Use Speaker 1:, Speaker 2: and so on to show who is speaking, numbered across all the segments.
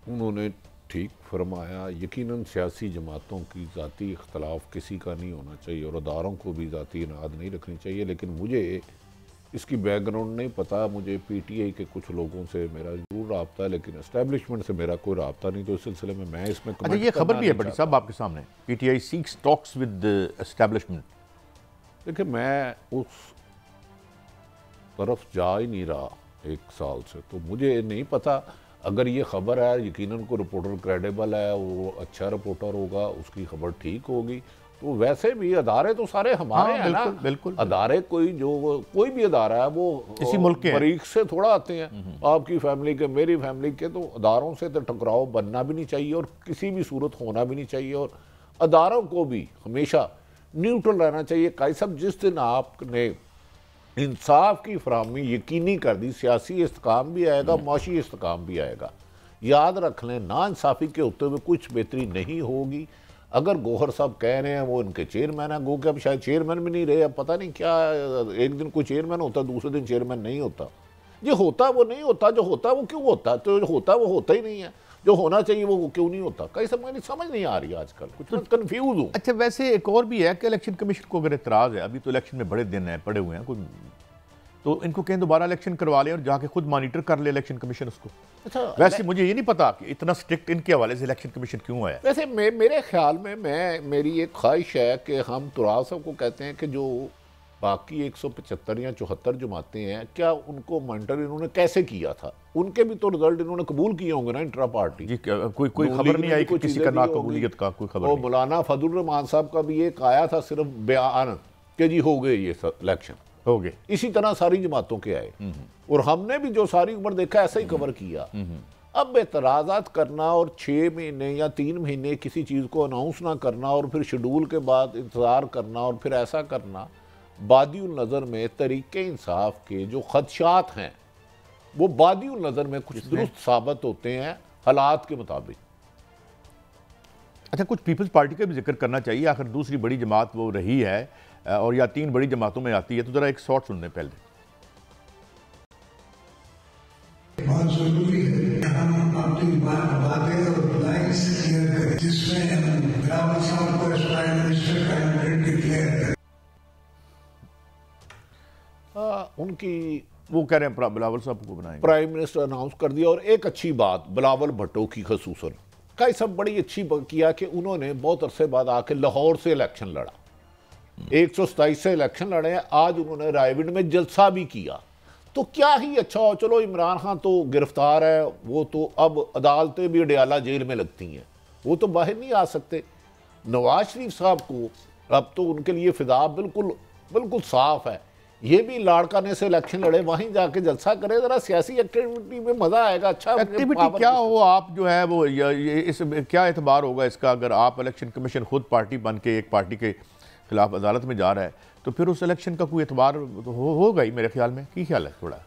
Speaker 1: उन्होंने ठीक फरमाया। यकीनन सियासी जमातों की ज़ाती इख्तलाफ किसी का नहीं होना चाहिए और अदारों को भी ज़ाती इनाद नहीं रखनी चाहिए, लेकिन मुझे इसकी बैकग्राउंड नहीं पता। मुझे पीटीआई के कुछ लोगों से मेरा ज़रूर रब्ता है, लेकिन एस्टेब्लिशमेंट से मेरा कोई रब्ता नहीं, तो इस सिलसिले में मैं इसमें
Speaker 2: अच्छा, ये खबर भी है बड़ी साहब आपके सामने, PTI seeks talks with establishment.
Speaker 1: देखिए, मैं उस तरफ जा ही नहीं रहा 1 साल से, तो मुझे नहीं पता। अगर ये खबर है, यकीनन को रिपोर्टर क्रेडिबल है, वो अच्छा रिपोर्टर होगा, उसकी खबर ठीक होगी। तो वैसे भी अदारे तो सारे हमारे हैं ना,
Speaker 2: बिल्कुल
Speaker 1: अदारे कोई भी अदारा है वो
Speaker 2: इसी मुल्क के
Speaker 1: मरीख से थोड़ा आते हैं, आपकी फैमिली के, मेरी फैमिली के। तो अदारों से तो टकराव बनना भी नहीं चाहिए और किसी भी सूरत होना भी नहीं चाहिए, और अदारों को भी हमेशा न्यूट्रल रहना चाहिए। काई साहब, जिस दिन आपने इंसाफ की फराहमी यकीनी कर दी, सियासी इस्तेकाम भी आएगा, माशी इस्तेकाम भी आएगा। याद रख लें, ना इंसाफ़ी के होते हुए कुछ बेहतरी नहीं होगी। अगर गौहर साहब कह रहे हैं वो इनके चेयरमैन है, गो के अब शायद चेयरमैन भी नहीं रहे, अब पता नहीं क्या, एक दिन कोई चेयरमैन होता, दूसरे दिन चेयरमैन नहीं होता। ये होता वो नहीं होता, जो होता वो क्यों होता, तो जो होता वो होता ही नहीं है, जो होना चाहिए वो क्यों नहीं होता। कई समझ नहीं आ रही आजकल, कुछ कंफ्यूज हूँ।
Speaker 2: अच्छा, वैसे एक और भी है कि इलेक्शन कमीशन को अगर एतराज़ है, अभी तो इलेक्शन में बड़े दिन हैं, पड़े हुए हैं कोई, तो इनको कहें दोबारा इलेक्शन करवा लें और जाके खुद मॉनिटर कर ले इलेक्शन कमीशन उसको।
Speaker 1: अच्छा,
Speaker 2: वैसे मुझे ये नहीं पता कि इतना स्ट्रिक्ट इनके हवाले से इलेक्शन कमीशन क्यों आया।
Speaker 1: वैसे मेरे ख्याल में मेरी एक ख्वाहिश है कि हम तुराब साहब को कहते हैं कि जो बाकी 175 या 74 जमातें हैं, क्या उनको मॉनिटर इन्होंने कैसे किया था? उनके भी तो रिजल्ट इन्होंने कबूल किए होंगे ना इंट्रा पार्टी
Speaker 2: जी। कोई खबर नहीं आई कि किसी का नाकबूलियत का कोई खबर नहीं।
Speaker 1: मौलाना फजल रहमान साहब का भी एक आया था सिर्फ बयान कि जी हो गए ये इलेक्शन,
Speaker 2: हो गए।
Speaker 1: इसी तरह सारी जमातों के आए, और हमने भी जो सारी उम्र देखा ऐसा ही कवर किया। अब एतराज़ात करना और 6 महीने या 3 महीने किसी चीज़ को अनाउंस ना करना और फिर शेड्यूल के बाद इंतज़ार करना और फिर ऐसा करना, बादिउल नज़र में तरीके इंसाफ के जो खदशात हैं वो बादिउल नज़र में कुछ दुरुस्त साबित होते हैं हालात के मुताबिक।
Speaker 2: अच्छा, कुछ पीपल्स पार्टी का भी जिक्र करना चाहिए, आखिर दूसरी बड़ी जमात वो रही है और या 3 बड़ी जमातों में आती है, तो ज़रा एक शॉर्ट सुनने पहले।
Speaker 3: बहुत जरूरी है हम अपनी बातें और लाइन्स क्लियर करें, जिसमें रावत साहब को as prime minister candidate declare करें।
Speaker 1: उनकी
Speaker 2: वो कह रहे हैं बिलावल साहब को बनाएंगे,
Speaker 1: प्राइम मिनिस्टर अनाउंस कर दिया। और एक अच्छी बात बिलावल भुट्टो की खसूसन कई सब बड़ी अच्छी किया कि उन्होंने बहुत अरसे बाद आके लाहौर से इलेक्शन लड़ा, 127 से इलेक्शन लड़े हैं। आज उन्होंने रायविंड में जलसा भी किया, तो क्या ही अच्छा हो। चलो, इमरान खान तो गिरफ्तार है, वो तो अब अदालतें भी अडयाला जेल में लगती हैं, वो तो बाहर नहीं आ सकते। नवाज शरीफ साहब को अब तो उनके लिए फिदा बिल्कुल साफ है। ये भी लाड़काने से इलेक्शन लड़े, वहीं जाके जलसा करे, जरा सियासी एक्टिविटी में मजा आएगा। अच्छा
Speaker 2: एक्टिविटी क्या हो, आप जो है वो इस क्या एतबार होगा इसका, अगर आप इलेक्शन कमीशन खुद पार्टी बन के एक पार्टी के खिलाफ अदालत में जा रहा है, तो फिर उस इलेक्शन का कोई एतबार तो होगा ही मेरे ख्याल में। की ख्याल है थोड़ा?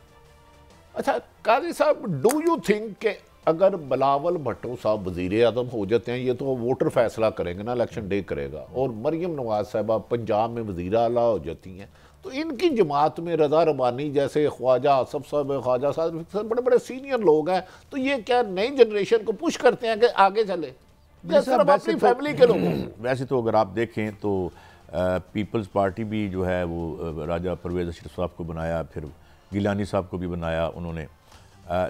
Speaker 1: अच्छा काजी साहब, डू यू थिंक कि अगर बिलावल भुट्टो साहब वज़ीर आज़म हो जाते हैं, ये तो वोटर फैसला करेंगे ना, इलेक्शन डे करेगा, और मरियम नवाज साहबा पंजाब में वज़ीर आला हो जाती हैं, तो इनकी जमात में रज़ा रबानी जैसे ख्वाजा आसफ साहब, ख्वाजा साहब बड़े बड़े सीनियर लोग हैं, तो ये क्या नई जनरेशन को पुश करते हैं कि आगे चले, अपनी फैमिली के लोगों को?
Speaker 2: वैसे तो अगर आप देखें तो पीपल्स पार्टी भी जो है वो राजा परवेज़ अशरफ साहब को बनाया, फिर गिलानी साहब को भी बनाया उन्होंने,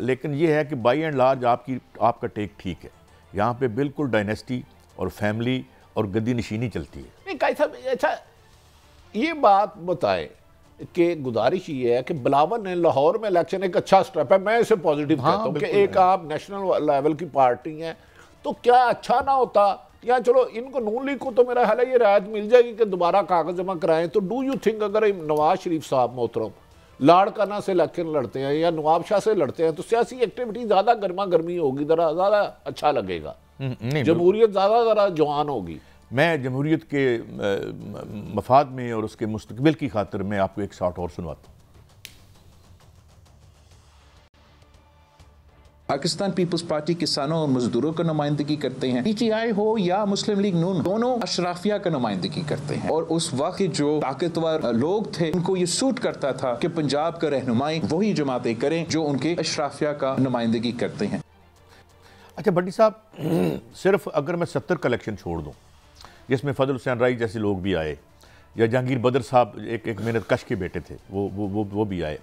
Speaker 2: लेकिन ये है कि बाई एंड लार्ज आपका टेक ठीक है। यहाँ पे बिल्कुल डायनेस्टी और फैमिली और गद्दी नशीनी चलती है।
Speaker 1: नहीं काई साहब, अच्छा ये बात बताएं कि गुजारिश ये है कि बिलावल ने लाहौर में इलेक्शन एक अच्छा स्टेप है, मैं इसे पॉजिटिव कहता हूँ कि एक आप नेशनल लेवल की पार्टी हैं, तो क्या अच्छा ना होता, या चलो इनको नून लीग को तो मेरा ख्याल है ये राहत मिल जाएगी कि दोबारा कागज जमा कराएं, तो डू यू थिंक अगर नवाज शरीफ साहब मोहतरम लाड़काना से इलेक्शन लड़ते हैं या नवाब शाह से लड़ते हैं, तो सियासी एक्टिविटी ज़्यादा गर्मा गर्मी होगी, ज़्यादा अच्छा लगेगा, जमहूरियत ज़्यादा जवान होगी।
Speaker 2: मैं जमहूरियत के मफाद में और उसके मुस्तकबिल की खातिर मैं आपको एक शॉट और सुनवाता हूँ।
Speaker 4: पाकिस्तान पीपल्स पार्टी किसानों और मजदूरों का नुमाइंदगी करते हैं, पीटीआई हो या मुस्लिम लीग नून, दोनों अशराफिया का नुमाइंदगी करते हैं। और उस वक्त जो ताकतवर लोग थे उनको ये सूट करता था कि पंजाब का रहनुमाई वही जमातें करें जो उनके अशराफिया का नुमाइंदगी करते हैं।
Speaker 2: अच्छा भट्टी साहब, सिर्फ अगर मैं 70 का इलेक्शन छोड़ दूँ जिसमें फजल हुसैन राई जैसे लोग भी आए, या जहांगीर बदर साहब एक मेहनत कश के बेटे थे, वो भी आए,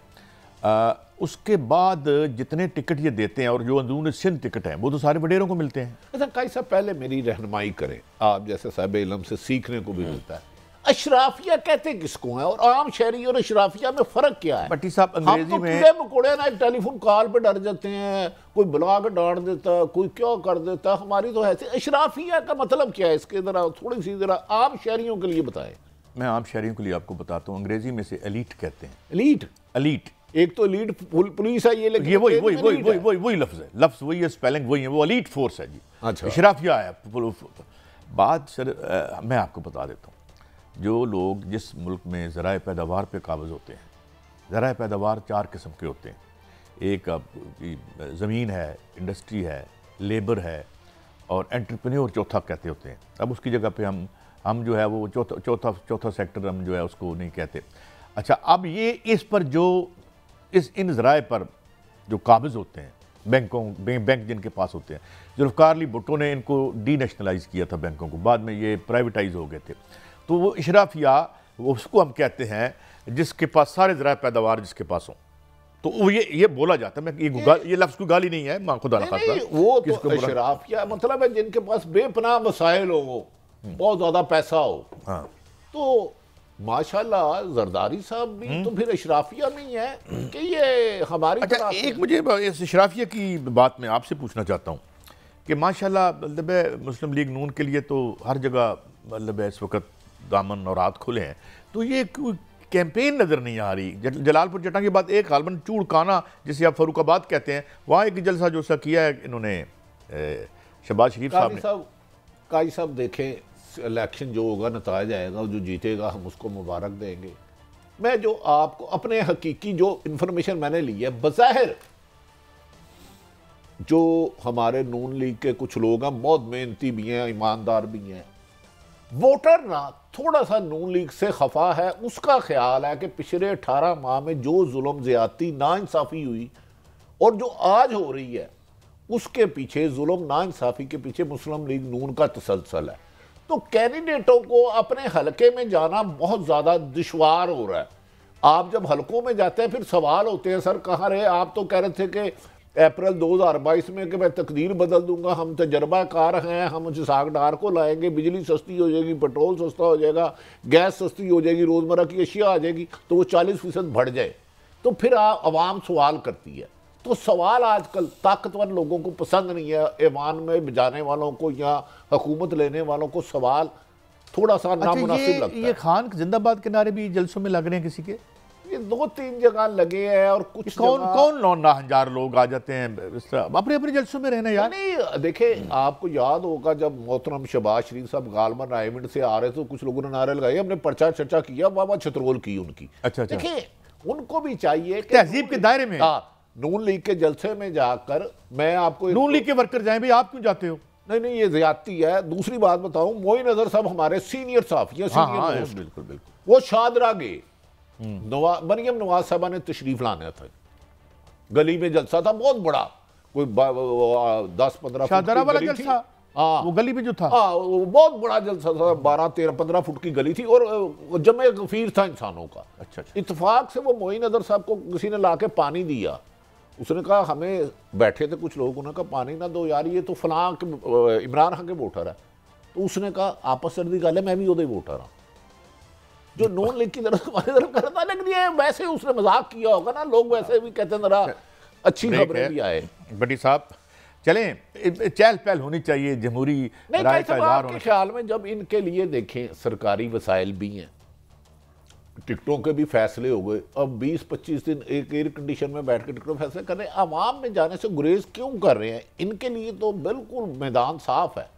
Speaker 2: उसके बाद जितने टिकट ये देते हैं और जो अंदरून सिंध टिकट हैं वो तो सारे वडेरों को मिलते हैं।
Speaker 1: अच्छा काई साहब, पहले मेरी रहनुमाई करें, आप जैसे साहिब इल्म से सीखने को भी मिलता है। अशराफिया कहते किसको है और आम शहरी और अशराफिया में फर्क क्या है?
Speaker 2: भट्टी साहब अंग्रेजी में
Speaker 1: कीड़े मकोड़े ना एक टेलीफोन कॉल पे डर जाते हैं, कोई बुला के डांट देता, कोई क्या कर देता। हमारी तो ऐसे अशराफिया का मतलब क्या है इसके, जरा थोड़ी सी जरा आम शहरियों के लिए बताएं।
Speaker 2: मैं आम शहरियों के लिए आपको बताता हूँ, अंग्रेजी में से एलीट कहते हैं।
Speaker 1: एलीट,
Speaker 2: एलीट,
Speaker 1: एक तो एलीट पुलिस है, ये
Speaker 2: वही लफ्ज है, लफ्ज वही है, स्पेलिंग वही है, वो एलीट फोर्स है जी।
Speaker 1: अच्छा,
Speaker 2: अशराफिया है। बात सर मैं आपको बता देता हूँ, जो लोग जिस मुल्क में ज़राए पैदावार पे काबिज़ होते हैं, ज़राए पैदावार 4 किस्म के होते हैं। एक आपकी ज़मीन है, इंडस्ट्री है, लेबर है और एंटरप्रेन्योर चौथा कहते होते हैं। अब उसकी जगह पे हम जो है वो चौथा सेक्टर हम जो है उसको नहीं कहते। अच्छा, अब ये इस पर जो इन ज़राए पर जो काबिज़ होते हैं, बैंक जिनके पास होते हैं, जुल्फ़िकार अली भुट्टो ने इनको डी नेशनलाइज़ किया था बैंकों को, बाद में ये प्राइवेटाइज हो गए थे। तो वो इशराफिया, उसको हम कहते हैं जिसके पास सारे ज़राए पैदावार जिसके पास हों। तो वो ये बोला जाता है, मैं ये लफ्ज़ कोई गाली नहीं है, माँ खुदा ना खास्ता,
Speaker 1: वो तो इशराफिया मतलब है जिनके पास बेपनाह वसाइल हो, बहुत ज्यादा पैसा हो।
Speaker 2: हाँ,
Speaker 1: तो माशाल्लाह जरदारी साहब भी तो फिर इशराफिया में ही है कि ये हमारी।
Speaker 2: अच्छा, एक मुझे इस इशराफिया की बात मैं आपसे पूछना चाहता हूँ कि माशाल्लाह मतलब है मुस्लिम लीग नून के लिए तो हर जगह मतलब है इस वक्त दामन और हाथ खुले हैं, तो ये कोई कैंपेन नज़र नहीं आ रही। जलालपुर जटा के बाद एक गालबन चूड़काना जिसे आप फरूखाबाद कहते हैं, वहाँ एक जलसा जोसा किया है इन्होंने शहबाज शरीफ साहब ने।
Speaker 1: काजी साहब देखें, इलेक्शन जो होगा नताज आएगा, जो जीतेगा हम उसको मुबारक देंगे। मैं जो आपको अपने हकीकी जो इन्फॉर्मेशन मैंने ली है, बज़ाहिर जो हमारे नून लीग के कुछ लोग हैं, बहुत मेहनती भी हैं, ईमानदार भी हैं, वोटर ना थोड़ा सा नून लीग से खफा है। उसका ख्याल है कि पिछले 18 माह में जो जुल्म ज्यादती नाइंसाफ़ी हुई और जो आज हो रही है, उसके पीछे जुल्म नाइंसाफ़ी के पीछे मुस्लिम लीग नून का तसलसल है। तो कैंडिडेटों को अपने हलके में जाना बहुत ज़्यादा दुश्वार हो रहा है। आप जब हलकों में जाते हैं फिर सवाल होते हैं, सर कहाँ रहे आप? तो कह रहे थे कि अप्रैल 2022 में कि मैं तकदीर बदल दूंगा, हम तजर्बाकार हैं, हम इसहाक डार को लाएंगे, बिजली सस्ती हो जाएगी, पेट्रोल सस्ता हो जाएगा, गैस सस्ती हो जाएगी, रोज़मर्रा की अशिया आ जाएगी, तो वो 40% बढ़ जाए। तो फिर आवाम सवाल करती है। तो सवाल आजकल ताकतवर लोगों को पसंद नहीं है, ऐवान में जाने वालों को या हुकूमत लेने वालों को सवाल थोड़ा सा नामुनासिब लगता है।
Speaker 2: ये खान जिंदाबाद के नारे भी जलसों में लग रहे हैं किसी के?
Speaker 1: ये 2-3 जगह लगे हैं और कुछ
Speaker 2: कौन 9,000 लोग आ जाते हैं अपने अपने जलसों में रहना यार।
Speaker 1: नहीं देखें, आपको याद होगा जब मोहतरम शहबाज शरीफ साहब गालमन रायमंड से आ रहे थे तो कुछ लोगों ने नारे लगाए, हमने पर्चा चर्चा किया, वाह छतरोल की उनकी।
Speaker 2: अच्छा,
Speaker 1: देखिए उनको भी चाहिए
Speaker 2: तहजीब के दायरे में
Speaker 1: नून लीग के जलसे में जाकर मैं आपको
Speaker 2: नून लीग के वर्कर जाएं भाई, आप क्यों जाते हो?
Speaker 1: नहीं ये ज्यादती है। दूसरी बात बताऊं, मोइन अजहर साहब हमारे सीनियर सहाफी हैं,
Speaker 2: बिल्कुल
Speaker 1: वो शादरा गए, मरियम नवाज साहबा ने तशरीफ लाना था, गली में जलसा था बहुत बड़ा, कोई 10-15
Speaker 2: शादरा वाला जलसा।
Speaker 1: हाँ,
Speaker 2: वो गली में जो था,
Speaker 1: हाँ वो बहुत बड़ा जलसा था, 12-13-15 फुट की गली थी और जमे गफीर था इंसानों का।
Speaker 2: अच्छा।
Speaker 1: इत्तेफाक से वो मोइन अजहर साहब को किसी ने लाके पानी दिया, उसने कहा हमें, बैठे थे कुछ लोग, उन्होंने कहा पानी ना दो यार, ये तो फलां इमरान खान के वोटर है। तो उसने कहा आपस सर्दी गल है, मैं भी उदय वोटर हाँ, जो नून लीग की तरफ हमारी तरफ करता। लेकिन ये वैसे उसने मजाक किया होगा ना, लोग वैसे भी कहते जरा अच्छी खबरें भी आए।
Speaker 2: भट्टी साहब चलें, चहल पहल होनी चाहिए, जमहूरी राय का इज़हार होना।
Speaker 1: ख्याल में जब इनके लिए देखें सरकारी वसाइल भी हैं, टिकटों के भी फैसले हो गए, अब 20-25 दिन एक एयर कंडीशन में बैठ के टिकटों फैसले कर रहे हैं, आवाम में जाने से गुरेज क्यों कर रहे हैं? इनके लिए तो बिल्कुल मैदान साफ है।